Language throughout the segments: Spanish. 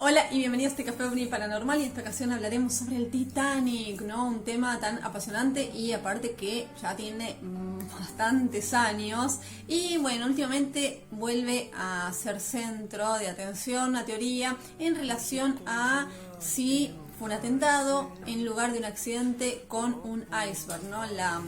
Hola y bienvenidos a este Café OVNI Paranormal, y en esta ocasión hablaremos sobre el Titanic, ¿no? Un tema tan apasionante y aparte que ya tiene bastantes años y bueno, últimamente vuelve a ser centro de atención una teoría en relación a si fue un atentado en lugar de un accidente con un iceberg, ¿no? La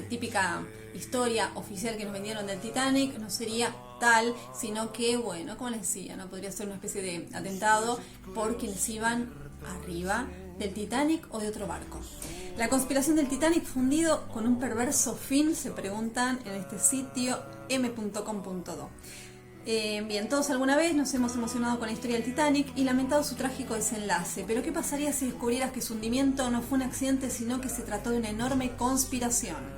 típica historia oficial que nos vendieron del Titanic no sería tal, sino que, bueno, como les decía, no podría ser una especie de atentado por quienes iban arriba del Titanic o de otro barco. La conspiración del Titanic fundido con un perverso fin, se preguntan en este sitio m.com.do. Bien, todos alguna vez nos hemos emocionado con la historia del Titanic y lamentado su trágico desenlace, pero ¿qué pasaría si descubrieras que su hundimiento no fue un accidente, sino que se trató de una enorme conspiración?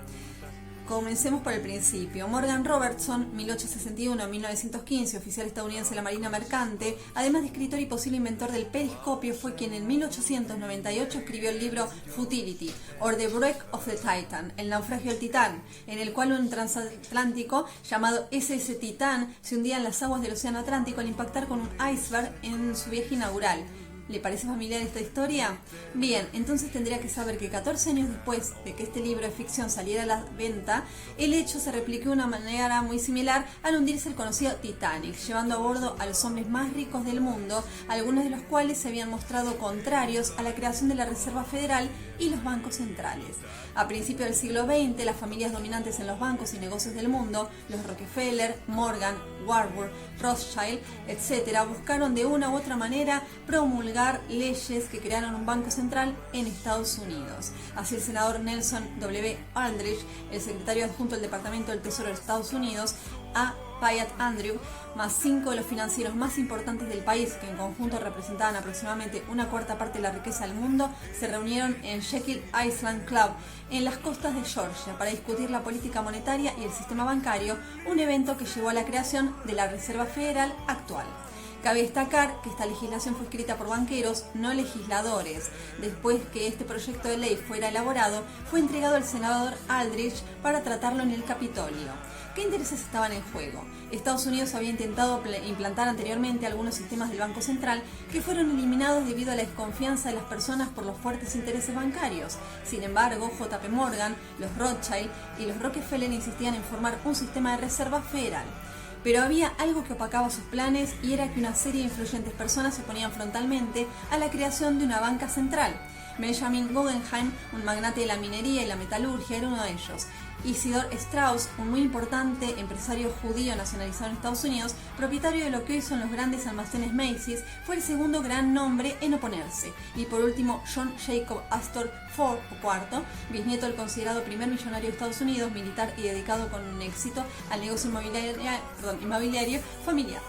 Comencemos por el principio. Morgan Robertson, 1861-1915, oficial estadounidense de la Marina Mercante, además de escritor y posible inventor del periscopio, fue quien en 1898 escribió el libro Futility, or the Wreck of the Titan, el naufragio del Titán, en el cual un transatlántico llamado SS Titán se hundía en las aguas del Océano Atlántico al impactar con un iceberg en su viaje inaugural. ¿Le parece familiar esta historia? Bien, entonces tendría que saber que 14 años después de que este libro de ficción saliera a la venta, el hecho se replicó de una manera muy similar al hundirse el conocido Titanic, llevando a bordo a los hombres más ricos del mundo, algunos de los cuales se habían mostrado contrarios a la creación de la Reserva Federal y los bancos centrales. A principios del siglo XX, las familias dominantes en los bancos y negocios del mundo, los Rockefeller, Morgan, Warburg, Rothschild, etc., buscaron de una u otra manera promulgar leyes que crearon un banco central en Estados Unidos. Así el senador Nelson W. Aldrich, el secretario adjunto del Departamento del Tesoro de Estados Unidos, A. Wyatt Andrew, más 5 de los financieros más importantes del país, que en conjunto representaban aproximadamente una cuarta parte de la riqueza del mundo, se reunieron en Jekyll Island Club, en las costas de Georgia, para discutir la política monetaria y el sistema bancario, un evento que llevó a la creación de la Reserva Federal actual. Cabe destacar que esta legislación fue escrita por banqueros, no legisladores. Después que este proyecto de ley fuera elaborado, fue entregado al senador Aldrich para tratarlo en el Capitolio. ¿Qué intereses estaban en juego? Estados Unidos había intentado implantar anteriormente algunos sistemas del Banco Central que fueron eliminados debido a la desconfianza de las personas por los fuertes intereses bancarios. Sin embargo, JP Morgan, los Rothschild y los Rockefeller insistían en formar un sistema de reserva federal. Pero había algo que opacaba sus planes, y era que una serie de influyentes personas se oponían frontalmente a la creación de una banca central. Benjamin Guggenheim, un magnate de la minería y la metalurgia, era uno de ellos. Isidor Strauss, un muy importante empresario judío nacionalizado en Estados Unidos, propietario de lo que hoy son los grandes almacenes Macy's, fue el segundo gran nombre en oponerse. Y por último, John Jacob Astor Ford, o cuarto, bisnieto del considerado primer millonario de Estados Unidos, militar y dedicado con éxito al negocio inmobiliario familiar.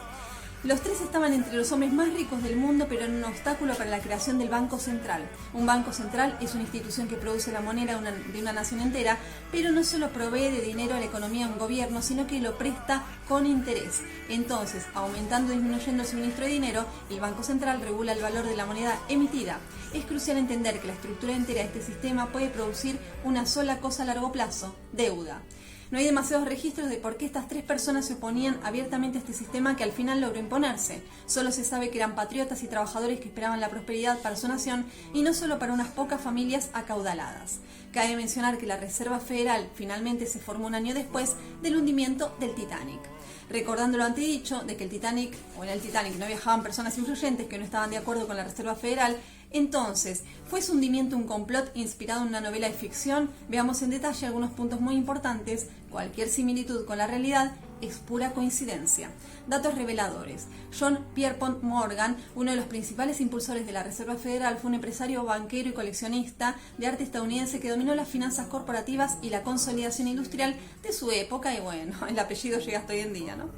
Los tres estaban entre los hombres más ricos del mundo, pero eran un obstáculo para la creación del Banco Central. Un banco central es una institución que produce la moneda de una nación entera, pero no solo provee de dinero a la economía de un gobierno, sino que lo presta con interés. Entonces, aumentando y disminuyendo el suministro de dinero, el Banco Central regula el valor de la moneda emitida. Es crucial entender que la estructura entera de este sistema puede producir una sola cosa a largo plazo: deuda. No hay demasiados registros de por qué estas tres personas se oponían abiertamente a este sistema que al final logró imponerse. Solo se sabe que eran patriotas y trabajadores que esperaban la prosperidad para su nación y no solo para unas pocas familias acaudaladas. Cabe mencionar que la Reserva Federal finalmente se formó un año después del hundimiento del Titanic. Recordando lo antedicho, de que en el Titanic no viajaban personas influyentes que no estaban de acuerdo con la Reserva Federal, entonces, ¿fue su hundimiento un complot inspirado en una novela de ficción? Veamos en detalle algunos puntos muy importantes. Cualquier similitud con la realidad es pura coincidencia. Datos reveladores. John Pierpont Morgan, uno de los principales impulsores de la Reserva Federal, fue un empresario, banquero y coleccionista de arte estadounidense que dominó las finanzas corporativas y la consolidación industrial de su época, y bueno, el apellido llega hasta hoy en día, ¿no?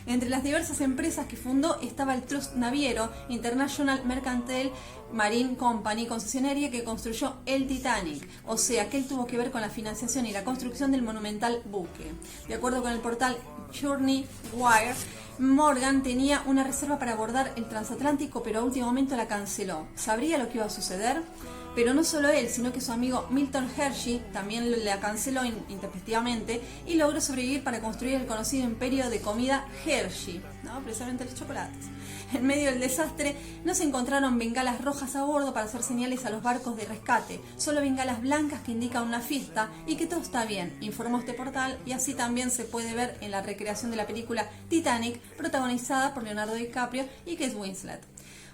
Entre las diversas empresas que fundó estaba el Trust Naviero, International Mercantile Marine Company, concesionaria que construyó el Titanic, o sea que él tuvo que ver con la financiación y la construcción del monumental buque. De acuerdo con el portal Journey Wire, Morgan tenía una reserva para abordar el transatlántico, pero a último momento la canceló. ¿Sabría lo que iba a suceder? Pero no solo él, sino que su amigo Milton Hershey también la canceló intempestivamente y logró sobrevivir para construir el conocido imperio de comida Hershey, ¿no? Precisamente los chocolates. En medio del desastre no se encontraron bengalas rojas a bordo para hacer señales a los barcos de rescate, solo bengalas blancas que indican una fiesta y que todo está bien, informó este portal, y así también se puede ver en la recreación de la película Titanic, protagonizada por Leonardo DiCaprio y Kate Winslet.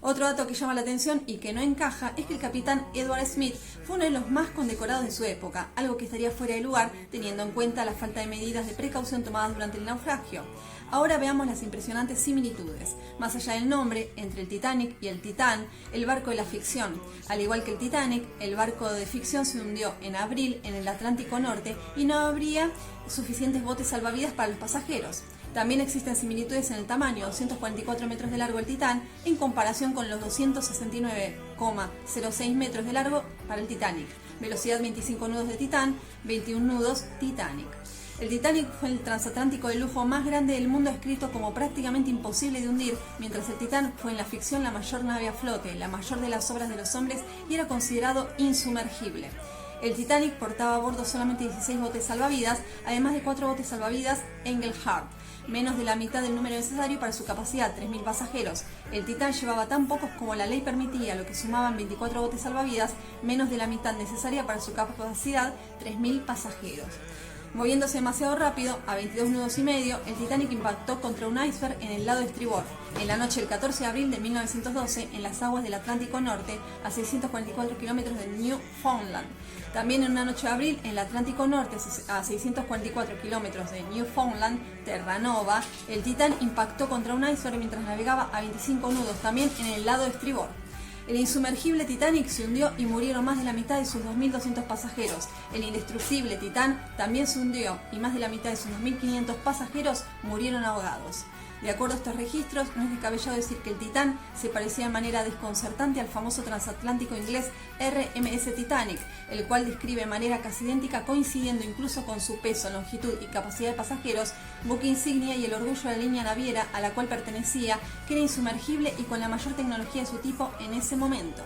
Otro dato que llama la atención y que no encaja es que el capitán Edward Smith fue uno de los más condecorados de su época, algo que estaría fuera de lugar teniendo en cuenta la falta de medidas de precaución tomadas durante el naufragio. Ahora veamos las impresionantes similitudes. Más allá del nombre, entre el Titanic y el Titán, el barco de la ficción. Al igual que el Titanic, el barco de ficción se hundió en abril en el Atlántico Norte y no habría suficientes botes salvavidas para los pasajeros. También existen similitudes en el tamaño, 244 metros de largo el Titán, en comparación con los 269,06 metros de largo para el Titanic. Velocidad 25 nudos de Titán, 21 nudos Titanic. El Titanic fue el transatlántico de lujo más grande del mundo, escrito como prácticamente imposible de hundir, mientras el Titán fue en la ficción la mayor nave a flote, la mayor de las obras de los hombres y era considerado insumergible. El Titanic portaba a bordo solamente 16 botes salvavidas, además de 4 botes salvavidas Engelhardt, menos de la mitad del número necesario para su capacidad, 3.000 pasajeros. El Titán llevaba tan pocos como la ley permitía, lo que sumaban 24 botes salvavidas, menos de la mitad necesaria para su capacidad, 3.000 pasajeros. Moviéndose demasiado rápido, a 22 nudos y medio, el Titanic impactó contra un iceberg en el lado estribor, en la noche del 14 de abril de 1912, en las aguas del Atlántico Norte, a 644 kilómetros de Newfoundland. También en una noche de abril, en el Atlántico Norte, a 644 kilómetros de Newfoundland, Terranova, el Titán impactó contra un iceberg mientras navegaba a 25 nudos, también en el lado estribor. El insumergible Titanic se hundió y murieron más de la mitad de sus 2.200 pasajeros. El indestructible Titán también se hundió y más de la mitad de sus 2.500 pasajeros murieron ahogados. De acuerdo a estos registros, no es descabellado decir que el Titán se parecía de manera desconcertante al famoso transatlántico inglés RMS Titanic, el cual describe de manera casi idéntica, coincidiendo incluso con su peso, longitud y capacidad de pasajeros, buque insignia y el orgullo de la línea naviera a la cual pertenecía, que era insumergible y con la mayor tecnología de su tipo en ese momento.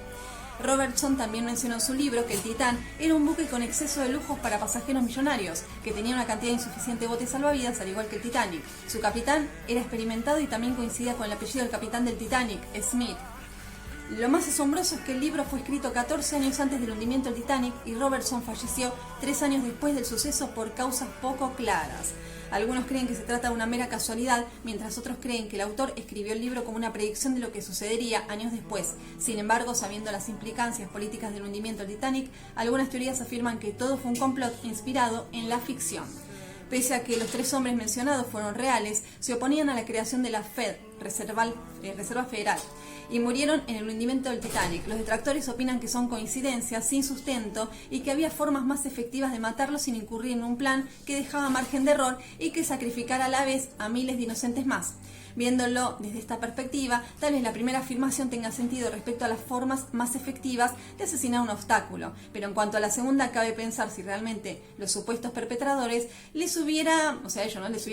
Robertson también mencionó en su libro que el Titán era un buque con exceso de lujos para pasajeros millonarios, que tenía una cantidad insuficiente de botes salvavidas, al igual que el Titanic. Su capitán era experimentado y también coincidía con el apellido del capitán del Titanic, Smith. Lo más asombroso es que el libro fue escrito 14 años antes del hundimiento del Titanic y Robertson falleció 3 años después del suceso por causas poco claras. Algunos creen que se trata de una mera casualidad, mientras otros creen que el autor escribió el libro como una predicción de lo que sucedería años después. Sin embargo, sabiendo las implicancias políticas del hundimiento del Titanic, algunas teorías afirman que todo fue un complot inspirado en la ficción. Pese a que los 3 hombres mencionados fueron reales, se oponían a la creación de la Fed, Reserva Federal, y murieron en el hundimiento del Titanic. Los detractores opinan que son coincidencias sin sustento y que había formas más efectivas de matarlos sin incurrir en un plan que dejaba margen de error y que sacrificara a la vez a miles de inocentes más. Viéndolo desde esta perspectiva, tal vez la primera afirmación tenga sentido respecto a las formas más efectivas de asesinar un obstáculo, pero en cuanto a la segunda, cabe pensar si realmente los supuestos perpetradores les hubiera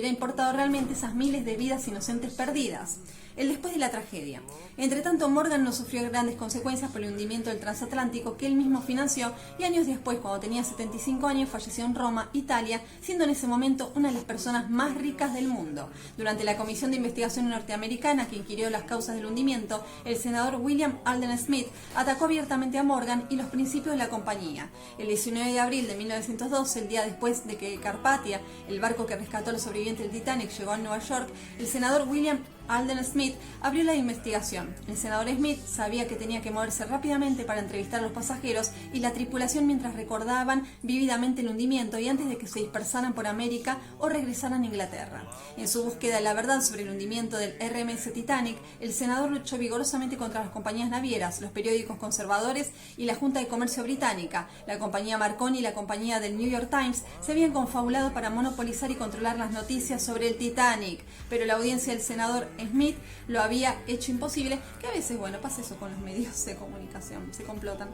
importado realmente esas miles de vidas inocentes perdidas. El después de la tragedia. Entre tanto, Morgan no sufrió grandes consecuencias por el hundimiento del transatlántico que él mismo financió, y años después, cuando tenía 75 años, falleció en Roma, Italia, siendo en ese momento una de las personas más ricas del mundo. Durante la Comisión de Investigación norteamericana que inquirió las causas del hundimiento, el senador William Alden Smith atacó abiertamente a Morgan y los principios de la compañía. El 19 de abril de 1912, el día después de que Carpathia, el barco que rescató a los sobrevivientes del Titanic, llegó a Nueva York, el senador William Alden Smith abrió la investigación. El senador Smith sabía que tenía que moverse rápidamente para entrevistar a los pasajeros y la tripulación mientras recordaban vívidamente el hundimiento y antes de que se dispersaran por América o regresaran a Inglaterra. En su búsqueda de la verdad sobre el hundimiento del RMS Titanic, el senador luchó vigorosamente contra las compañías navieras, los periódicos conservadores y la Junta de Comercio británica. La compañía Marconi y la compañía del New York Times se habían confabulado para monopolizar y controlar las noticias sobre el Titanic, pero la audiencia del senador Smith lo había hecho imposible, que a veces, pasa eso con los medios de comunicación, se complotan.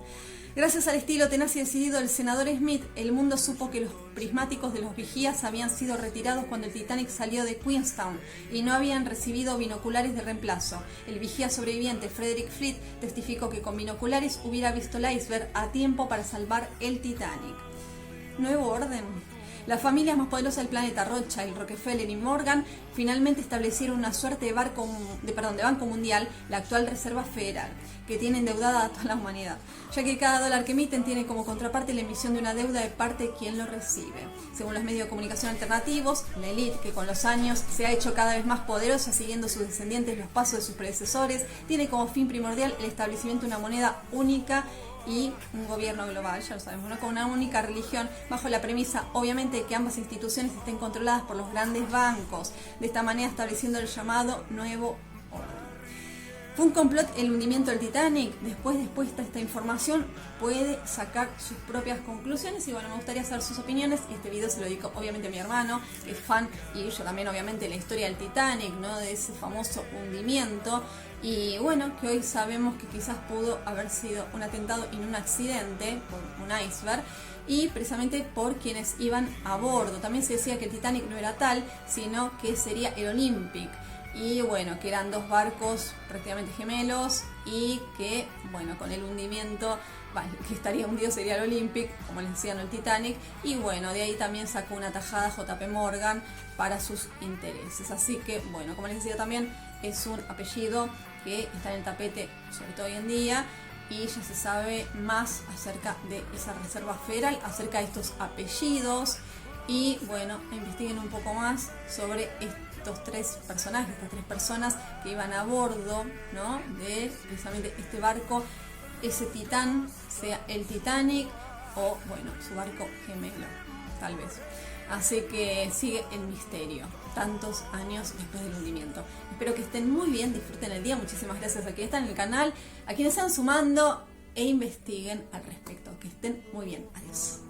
Gracias al estilo tenaz y decidido del senador Smith, el mundo supo que los prismáticos de los vigías habían sido retirados cuando el Titanic salió de Queenstown y no habían recibido binoculares de reemplazo. El vigía sobreviviente Frederick Fleet testificó que con binoculares hubiera visto el iceberg a tiempo para salvar el Titanic. Nuevo orden. Las familias más poderosas del planeta, Rothschild, Rockefeller y Morgan, finalmente establecieron una suerte de banco mundial, la actual Reserva Federal, que tiene endeudada a toda la humanidad, ya que cada dólar que emiten tiene como contraparte la emisión de una deuda de parte de quien lo recibe. Según los medios de comunicación alternativos, la élite, que con los años se ha hecho cada vez más poderosa siguiendo sus descendientes los pasos de sus predecesores, tiene como fin primordial el establecimiento de una moneda única y un gobierno global, ya lo sabemos, ¿no? Con una única religión, bajo la premisa, obviamente, de que ambas instituciones estén controladas por los grandes bancos, de esta manera estableciendo el llamado nuevo orden. ¿Fue un complot el hundimiento del Titanic? Después de esta información puede sacar sus propias conclusiones y bueno, me gustaría saber sus opiniones y este video se lo dedico obviamente a mi hermano, que es fan, y yo también obviamente de la historia del Titanic, ¿no? De ese famoso hundimiento. Y bueno, que hoy sabemos que quizás pudo haber sido un atentado y no un accidente por un iceberg, y precisamente por quienes iban a bordo. También se decía que el Titanic no era tal, sino que sería el Olympic. Y bueno, que eran dos barcos prácticamente gemelos y que, bueno, con el hundimiento, que estaría hundido sería el Olympic, como les decía, no el Titanic. Y bueno, de ahí también sacó una tajada JP Morgan para sus intereses. Así que, bueno, como les decía también, es un apellido que está en el tapete, sobre todo hoy en día, y ya se sabe más acerca de esa Reserva Federal, acerca de estos apellidos. Y bueno, investiguen un poco más sobre estos tres personajes, estas tres personas que iban a bordo, ¿no? De precisamente este barco, ese titán, sea el Titanic o bueno, su barco gemelo, tal vez. Así que sigue el misterio, tantos años después del hundimiento. Espero que estén muy bien, disfruten el día. Muchísimas gracias a quienes están en el canal, a quienes están sumando e investiguen al respecto. Que estén muy bien. Adiós.